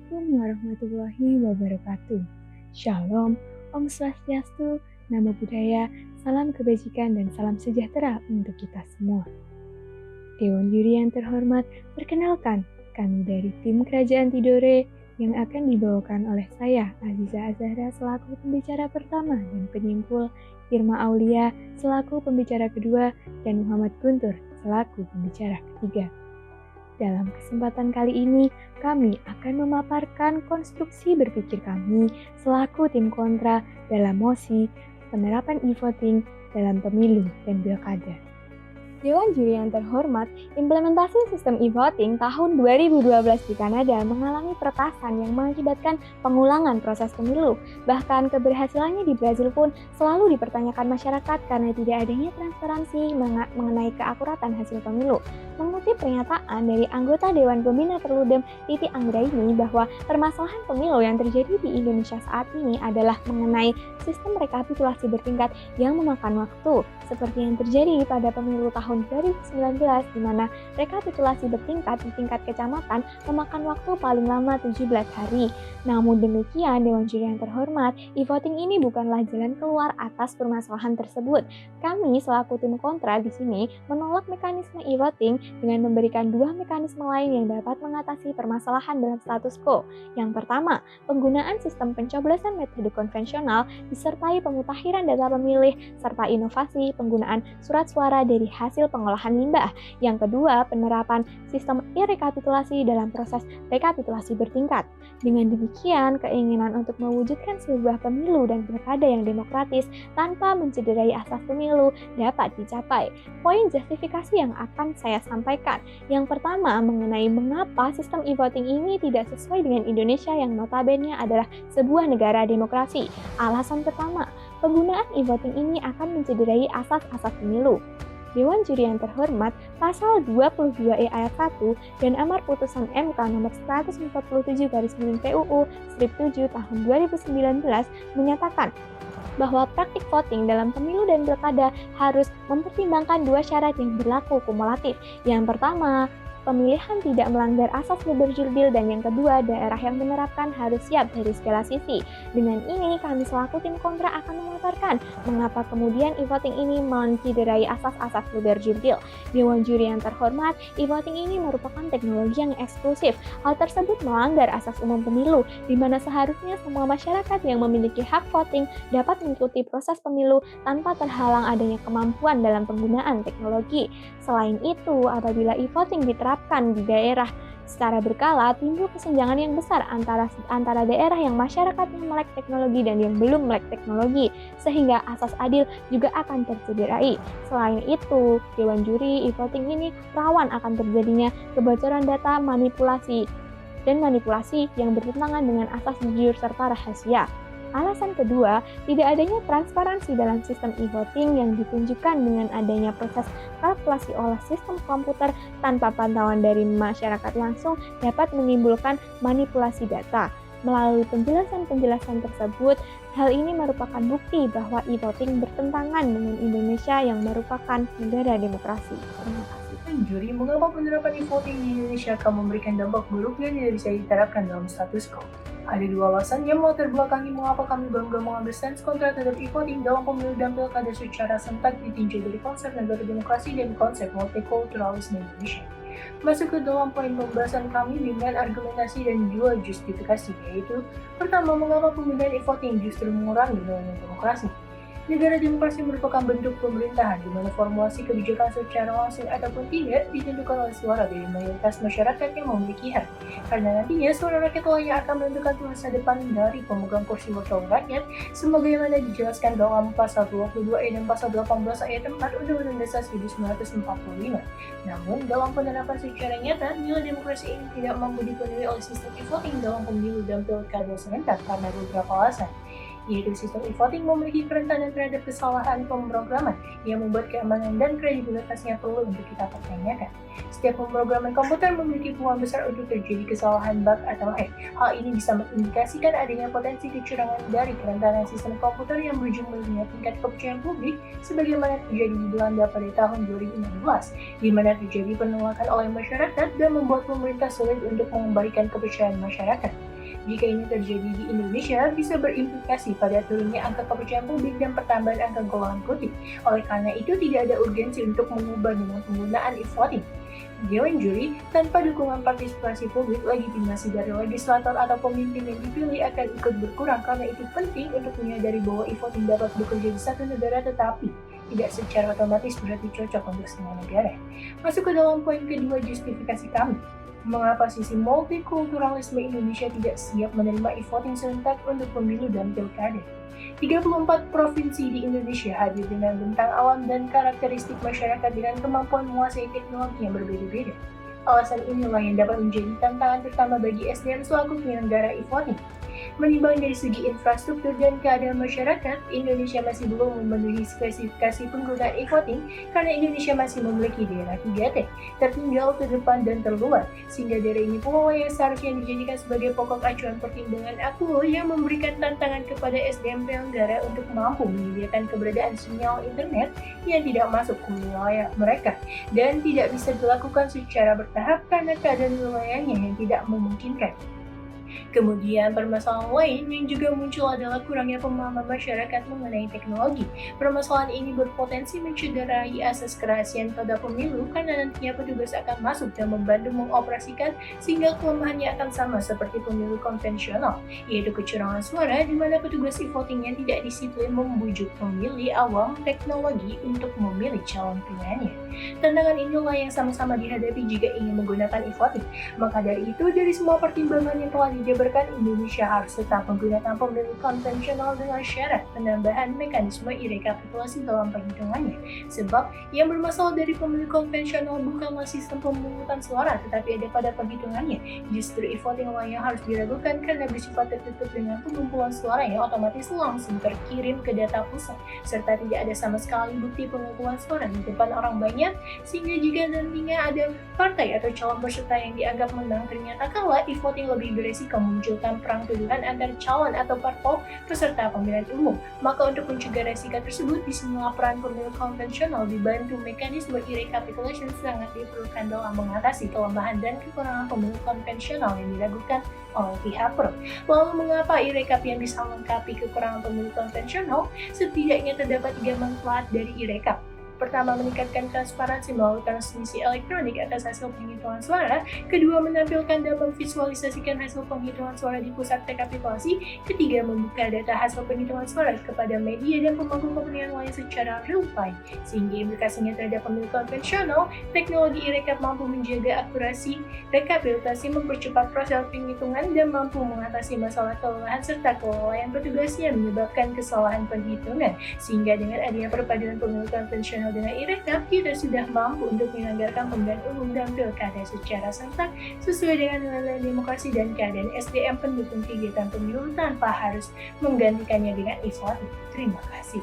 Assalamualaikum warahmatullahi wabarakatuh. Shalom, Om Swastiastu, Namo Buddhaya, salam kebajikan dan salam sejahtera untuk kita semua. Dewan Juri yang terhormat, perkenalkan kami dari tim Kerajaan Tidore yang akan dibawakan oleh saya, Aziza Azahra selaku pembicara pertama dan penyimpul, Irma Aulia selaku pembicara kedua, dan Muhammad Guntur selaku pembicara ketiga. Dalam kesempatan kali ini, kami akan memaparkan konstruksi berpikir kami selaku tim kontra dalam mosi penerapan e-voting dalam pemilu dan pilkada. Dewan Juri yang terhormat, implementasi sistem e-voting tahun 2012 di Kanada mengalami peretasan yang mengakibatkan pengulangan proses pemilu. Bahkan keberhasilannya di Brazil pun selalu dipertanyakan masyarakat karena tidak adanya transparansi mengenai keakuratan hasil pemilu. Mengutip pernyataan dari anggota Dewan Pembina Perludem Titi Anggraini bahwa permasalahan pemilu yang terjadi di Indonesia saat ini adalah mengenai sistem rekapitulasi bertingkat yang memakan waktu, seperti yang terjadi pada pemilu tahun 2019 di mana rekapitulasi bertingkat di tingkat kecamatan memakan waktu paling lama 17 hari. Namun demikian, Dewan Juri yang terhormat, e-voting ini bukanlah jalan keluar atas permasalahan tersebut. Kami selaku tim kontra di sini menolak mekanisme e-voting dengan memberikan dua mekanisme lain yang dapat mengatasi permasalahan dalam status quo. Yang pertama, penggunaan sistem pencoblosan metode konvensional disertai pemutakhiran data pemilih serta inovasi penggunaan surat suara dari hasil pengolahan limbah. Yang kedua, penerapan sistem e-rekapitulasi dalam proses rekapitulasi bertingkat. Dengan demikian, keinginan untuk mewujudkan sebuah pemilu dan pilkada yang demokratis tanpa mencederai asas pemilu dapat dicapai. Poin justifikasi yang akan saya sampaikan. Yang pertama, mengenai mengapa sistem e-voting ini tidak sesuai dengan Indonesia yang notabene adalah sebuah negara demokrasi. Alasan pertama, penggunaan e-voting ini akan mencederai asas-asas pemilu. Dewan Juri yang terhormat, Pasal 22E ayat 1 dan Amar Putusan MK nomor 147 PUU Strip 7 tahun 2019 menyatakan bahwa praktik voting dalam pemilu dan pilkada harus mempertimbangkan dua syarat yang berlaku kumulatif. Yang pertama, pemilihan tidak melanggar asas liberjurdil, dan yang kedua, daerah yang menerapkan harus siap dari segala sisi. Dengan ini, kami selaku tim kontra akan memaparkan mengapa kemudian e-voting ini mencederai asas-asas liberjurdil. Dewan Juri yang terhormat, e-voting ini merupakan teknologi yang eksklusif. Hal tersebut melanggar asas umum pemilu, di mana seharusnya semua masyarakat yang memiliki hak voting dapat mengikuti proses pemilu tanpa terhalang adanya kemampuan dalam penggunaan teknologi. Selain itu, apabila e-voting diterapkan di daerah secara berkala, timbul kesenjangan yang besar antara daerah yang masyarakatnya melek teknologi dan yang belum melek teknologi, sehingga asas adil juga akan tercederai. Selain itu, Dewan Juri e-voting ini rawan akan terjadinya kebocoran data manipulasi yang bertentangan dengan asas jujur serta rahasia. Alasan kedua, tidak adanya transparansi dalam sistem e-voting yang ditunjukkan dengan adanya proses kalkulasi oleh sistem komputer tanpa pantauan dari masyarakat langsung dapat menimbulkan manipulasi data. Melalui penjelasan-penjelasan tersebut, hal ini merupakan bukti bahwa e-voting bertentangan dengan Indonesia yang merupakan negara demokrasi. Terima kasih. Juri, mengapa penerapan e-voting di Indonesia akan memberikan dampak buruk yang tidak bisa diterapkan dalam status quo? Ada dua alasan yang melatar belakangi mengapa kami bangga mengambil stance kontra terhadap e-voting dalam pemilu dan pilkada secara serentak ditinjau dari konsep negara demokrasi dan konsep multikulturalisme Indonesia. Masuk ke dalam poin pembahasan kami dengan argumentasi dan dua justifikasi, yaitu pertama, mengapa pemilihan e-voting justru mengurangi nilai demokrasi. Negara demokrasi merupakan bentuk pemerintahan di mana formulasi kebijakan secara langsung ataupun tidak ditentukan oleh suara dari mayoritas masyarakat yang memiliki hak. Karena nantinya suara rakyat lah yang akan menentukan masa depan dari pemegang kursi wakil rakyat, sebagaimana dijelaskan dalam pasal 22E dan pasal 18 ayat 4 Undang-Undang Dasar 1945. Namun, dalam penerapan secara nyata, nilai demokrasi ini tidak mampu dipenuhi oleh sistem e-voting dalam pemilu dan pilkada serentak karena beberapa alasan. Yaitu sistem e-voting memiliki kerentanan terhadap kesalahan pemrograman yang membuat keamanan dan kredibilitasnya perlu untuk kita pertanyakan. Setiap pemrograman komputer memiliki peluang besar untuk terjadi kesalahan bug atau hack. Hal ini bisa mengindikasikan adanya potensi kecurangan dari kerentanan sistem komputer yang berjumlah dengan tingkat kepercayaan publik sebagaimana terjadi di Belanda pada tahun 2016, di mana terjadi penolakan oleh masyarakat dan membuat pemerintah sulit untuk mengembalikan kepercayaan masyarakat. Jika ini terjadi di Indonesia, bisa berimplikasi pada turunnya angka kepercayaan publik dan pertambahan angka golongan putih. Oleh karena itu, tidak ada urgensi untuk mengubah dengan penggunaan e-voting. Dewan juri, tanpa dukungan partisipasi publik, legitimasi dari legislator atau pemimpin yang dipilih akan ikut berkurang. Karena itu penting untuk menyadari bahwa e-voting dapat bekerja di satu negara tetapi tidak secara otomatis berarti cocok untuk semua negara. Masuk ke dalam poin kedua justifikasi kami. Mengapa sisi multikulturalisme Indonesia tidak siap menerima e-voting serentak untuk pemilu dan pilkada? 34 provinsi di Indonesia hadir dengan bentang alam dan karakteristik masyarakat dengan kemampuan menguasai teknologi yang berbeda-beda. Alasan inilah yang dapat menjadi tantangan terutama bagi SDM selaku penyelenggara e-voting. Menimbang dari segi infrastruktur dan keadaan masyarakat, Indonesia masih belum memenuhi spesifikasi penggunaan e-voting karena Indonesia masih memiliki daerah 3T, tertinggal, terdepan, dan terluar. Sehingga daerah ini pula yang seharusnya dijadikan sebagai pokok acuan pertimbangan aku yang memberikan tantangan kepada SDM penyelenggara untuk mampu menyediakan keberadaan sinyal internet yang tidak masuk ke wilayah mereka dan tidak bisa dilakukan secara bertahap karena keadaan wilayahnya yang tidak memungkinkan. Kemudian permasalahan lain yang juga muncul adalah kurangnya pemahaman masyarakat mengenai teknologi. Permasalahan ini berpotensi mencederai asas kerahasiaan pada pemilu karena nantinya petugas akan masuk dan membantu mengoperasikan sehingga kelemahannya akan sama seperti pemilu konvensional, yaitu kecurangan suara di mana petugas e-votingnya tidak disiplin membujuk pemilih awam teknologi untuk memilih calon pilihannya. Tantangan inilah yang sama-sama dihadapi jika ingin menggunakan e-voting. Maka dari itu, dari semua pertimbangan yang telah dijabarkan, Indonesia harus tetap menggunakan pemilu konvensional dengan syarat penambahan mekanisme e-rekapitulasi dalam perhitungannya. Sebab yang bermasalah dari pemilu konvensional bukanlah sistem pemungutan suara, tetapi ada pada perhitungannya. Justru e-voting yang harus diragukan karena bersifat tertutup dengan pengumpulan suara yang otomatis langsung terkirim ke data pusat, serta tidak ada sama sekali bukti pengumpulan suara di depan orang banyak, sehingga jika nantinya ada partai atau calon peserta yang dianggap menang ternyata kalah, e-voting lebih beresiko memunculkan perang tuduhan antar calon atau parpol peserta pemilihan umum. Maka untuk mencegah resiko tersebut, disinilah peran pemilu konvensional dibantu mekanisme e-recapitulation sangat diperlukan dalam mengatasi kelemahan dan kekurangan pemilu konvensional yang diragukan oleh pihak pro. Lalu mengapa e-recap yang bisa melengkapi kekurangan pemilu konvensional? Setidaknya terdapat 3 manfaat dari e-recap. Pertama, meningkatkan transparansi melalui transmisi elektronik atas hasil penghitungan suara. Kedua, menampilkan dan memvisualisasikan hasil penghitungan suara di pusat rekapitulasi. Ketiga, membuka data hasil penghitungan suara kepada media dan pemangku kepentingan lain secara real time. Sehingga implikasinya terhadap pemilu konvensional, teknologi e-recap mampu menjaga akurasi rekapitulasi, mempercepat proses penghitungan, dan mampu mengatasi masalah kelelahan serta kelalaian petugas yang menyebabkan kesalahan penghitungan. Sehingga dengan adanya perpaduan pemilu konvensional dengan e-recap, kita sudah mampu untuk menyelenggarakan pemilihan umum dan pilkada secara serentak sesuai dengan nilai demokrasi dan keadaan SDM pendukung kegiatan pemilu tanpa harus menggantikannya dengan e-voting. Terima kasih.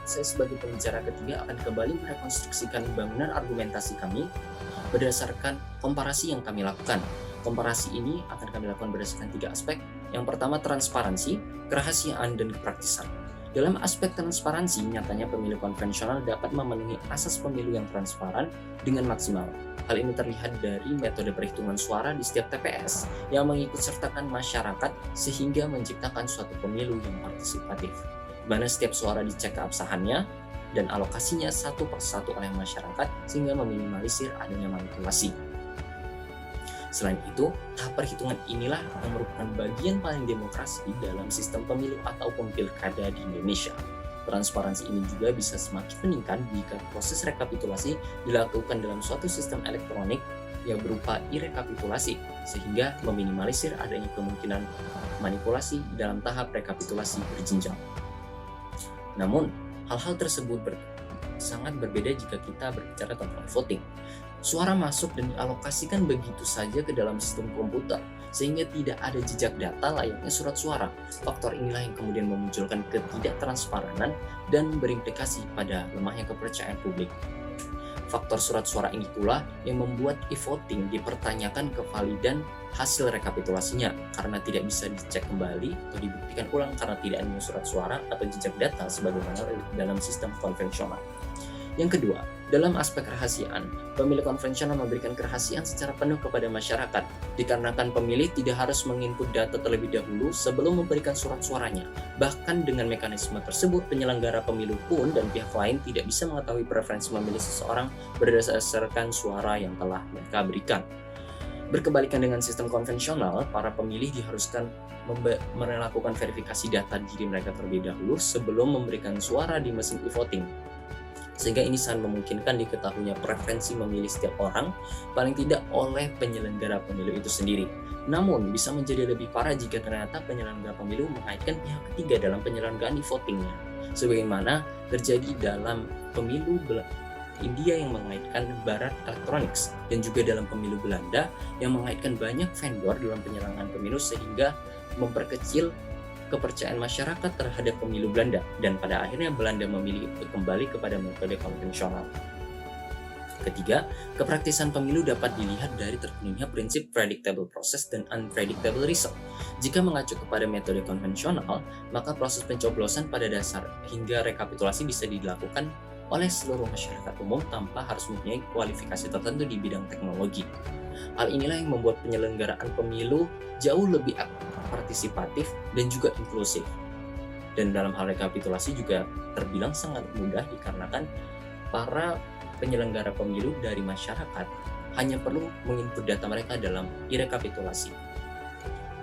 Saya sebagai pembicara ketiga akan kembali merekonstruksikan bangunan argumentasi kami berdasarkan komparasi yang kami lakukan. Komparasi ini akan kami lakukan berdasarkan 3 aspek. Yang pertama, transparansi, kerahasiaan, dan kepraktisan. Dalam aspek transparansi, nyatanya pemilu konvensional dapat memenuhi asas pemilu yang transparan dengan maksimal. Hal ini terlihat dari metode perhitungan suara di setiap TPS yang mengikut sertakan masyarakat sehingga menciptakan suatu pemilu yang partisipatif, di mana setiap suara dicek keabsahannya dan alokasinya satu persatu oleh masyarakat sehingga meminimalisir adanya manipulasi. Selain itu, tahap perhitungan inilah yang merupakan bagian paling demokrasi dalam sistem pemilu ataupun pilkada di Indonesia. Transparansi ini juga bisa semakin meningkat jika proses rekapitulasi dilakukan dalam suatu sistem elektronik yang berupa e-rekapitulasi, sehingga meminimalisir adanya kemungkinan manipulasi dalam tahap rekapitulasi berjenjang. Namun, hal-hal tersebut sangat berbeda jika kita berbicara tentang voting. Suara masuk dan dialokasikan begitu saja ke dalam sistem komputer, sehingga tidak ada jejak data layaknya surat suara. Faktor inilah yang kemudian memunculkan ketidaktransparan dan berimplikasi pada lemahnya kepercayaan publik. Faktor surat suara ini pula yang membuat e-voting dipertanyakan kevalidan hasil rekapitulasinya karena tidak bisa dicek kembali atau dibuktikan ulang karena tidak adanya surat suara atau jejak data sebagaimana dalam sistem konvensional. Yang kedua, Dalam aspek kerahasiaan, pemilu konvensional memberikan kerahasiaan secara penuh kepada masyarakat, dikarenakan pemilih tidak harus menginput data terlebih dahulu sebelum memberikan surat suaranya. Bahkan dengan mekanisme tersebut, penyelenggara pemilu pun dan pihak lain tidak bisa mengetahui preferensi memilih seseorang berdasarkan suara yang telah mereka berikan. Berkebalikan dengan sistem konvensional, para pemilih diharuskan melakukan verifikasi data diri mereka terlebih dahulu sebelum memberikan suara di mesin e-voting. Sehingga ini sangat memungkinkan diketahuinya preferensi memilih setiap orang, paling tidak oleh penyelenggara pemilu itu sendiri. Namun, bisa menjadi lebih parah jika ternyata penyelenggara pemilu mengaitkan pihak ketiga dalam penyelenggaraan e-votingnya. Sebagaimana terjadi dalam pemilu India yang mengaitkan Bharat Electronics, dan juga dalam pemilu Belanda yang mengaitkan banyak vendor dalam penyelenggaraan pemilu sehingga memperkecil kepercayaan masyarakat terhadap pemilu Belanda, dan pada akhirnya Belanda memilih untuk kembali kepada metode konvensional. Ketiga, kepraktisan pemilu dapat dilihat dari terpenuhinya prinsip predictable process dan unpredictable result. Jika mengacu kepada metode konvensional, maka proses pencoblosan pada dasar hingga rekapitulasi bisa dilakukan oleh seluruh masyarakat umum tanpa harus mempunyai kualifikasi tertentu di bidang teknologi. Hal inilah yang membuat penyelenggaraan pemilu jauh lebih partisipatif dan juga inklusif. Dan dalam hal rekapitulasi juga terbilang sangat mudah dikarenakan para penyelenggara pemilu dari masyarakat hanya perlu menginput data mereka dalam e-rekapitulasi.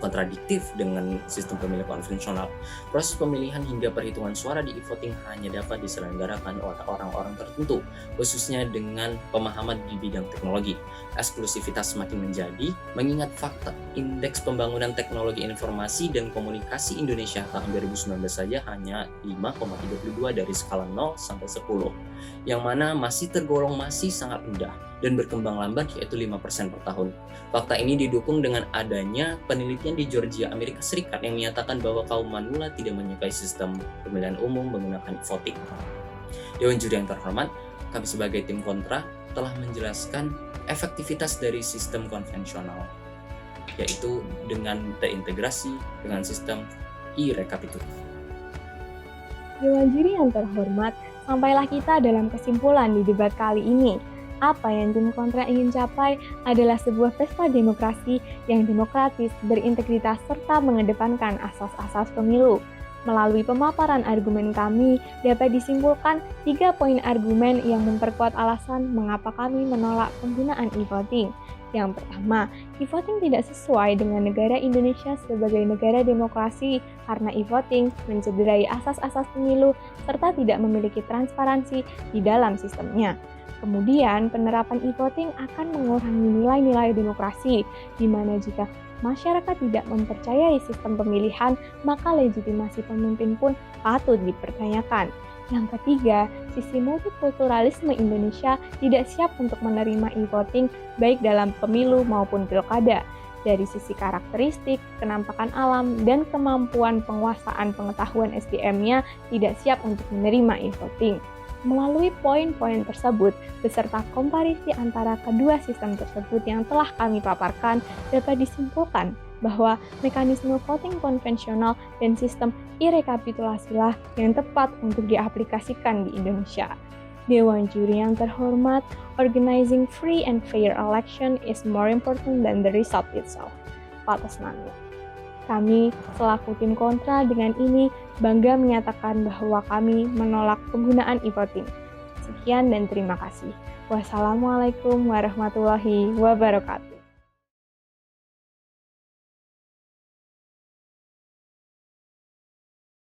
Kontradiktif dengan sistem pemilu konvensional, proses pemilihan hingga perhitungan suara di e-voting hanya dapat diselenggarakan oleh orang-orang tertentu, khususnya dengan pemahaman di bidang teknologi. Eksklusivitas semakin menjadi, mengingat fakta Indeks Pembangunan Teknologi Informasi dan Komunikasi Indonesia tahun 2019 saja hanya 5,32 dari skala 0 sampai 10, yang mana masih tergolong masih sangat rendah dan berkembang lambat, yaitu 5% per tahun. Fakta ini didukung dengan adanya penelitian di Georgia, Amerika Serikat yang menyatakan bahwa kaum manula tidak menyukai sistem pemilihan umum menggunakan voting. Dewan Juri yang terhormat, kami sebagai tim kontra telah menjelaskan efektivitas dari sistem konvensional, yaitu dengan terintegrasi dengan sistem e-rekapitulasi. Dewan Juri yang terhormat, sampailah kita dalam kesimpulan di debat kali ini. Apa yang tim kontra ingin capai adalah sebuah pesta demokrasi yang demokratis, berintegritas, serta mengedepankan asas-asas pemilu. Melalui pemaparan argumen kami, dapat disimpulkan 3 poin argumen yang memperkuat alasan mengapa kami menolak penggunaan e-voting. Yang pertama, e-voting tidak sesuai dengan negara Indonesia sebagai negara demokrasi karena e-voting mencederai asas-asas pemilu serta tidak memiliki transparansi di dalam sistemnya. Kemudian, penerapan e-voting akan mengurangi nilai-nilai demokrasi, di mana jika masyarakat tidak mempercayai sistem pemilihan, maka legitimasi pemimpin pun patut dipertanyakan. Yang ketiga, sisi multikulturalisme Indonesia tidak siap untuk menerima e-voting baik dalam pemilu maupun pilkada. Dari sisi karakteristik, kenampakan alam, dan kemampuan penguasaan pengetahuan SDM-nya tidak siap untuk menerima e-voting. Melalui poin-poin tersebut, beserta komparisi antara kedua sistem tersebut yang telah kami paparkan, dapat disimpulkan bahwa mekanisme voting konvensional dan sistem e-rekapitulasilah yang tepat untuk diaplikasikan di Indonesia. Dewan Juri yang terhormat, organizing free and fair election is more important than the result itself. Patas Nanwa. Kami, selaku tim kontra dengan ini, bangga menyatakan bahwa kami menolak penggunaan e-voting. Sekian dan terima kasih. Wassalamualaikum warahmatullahi wabarakatuh.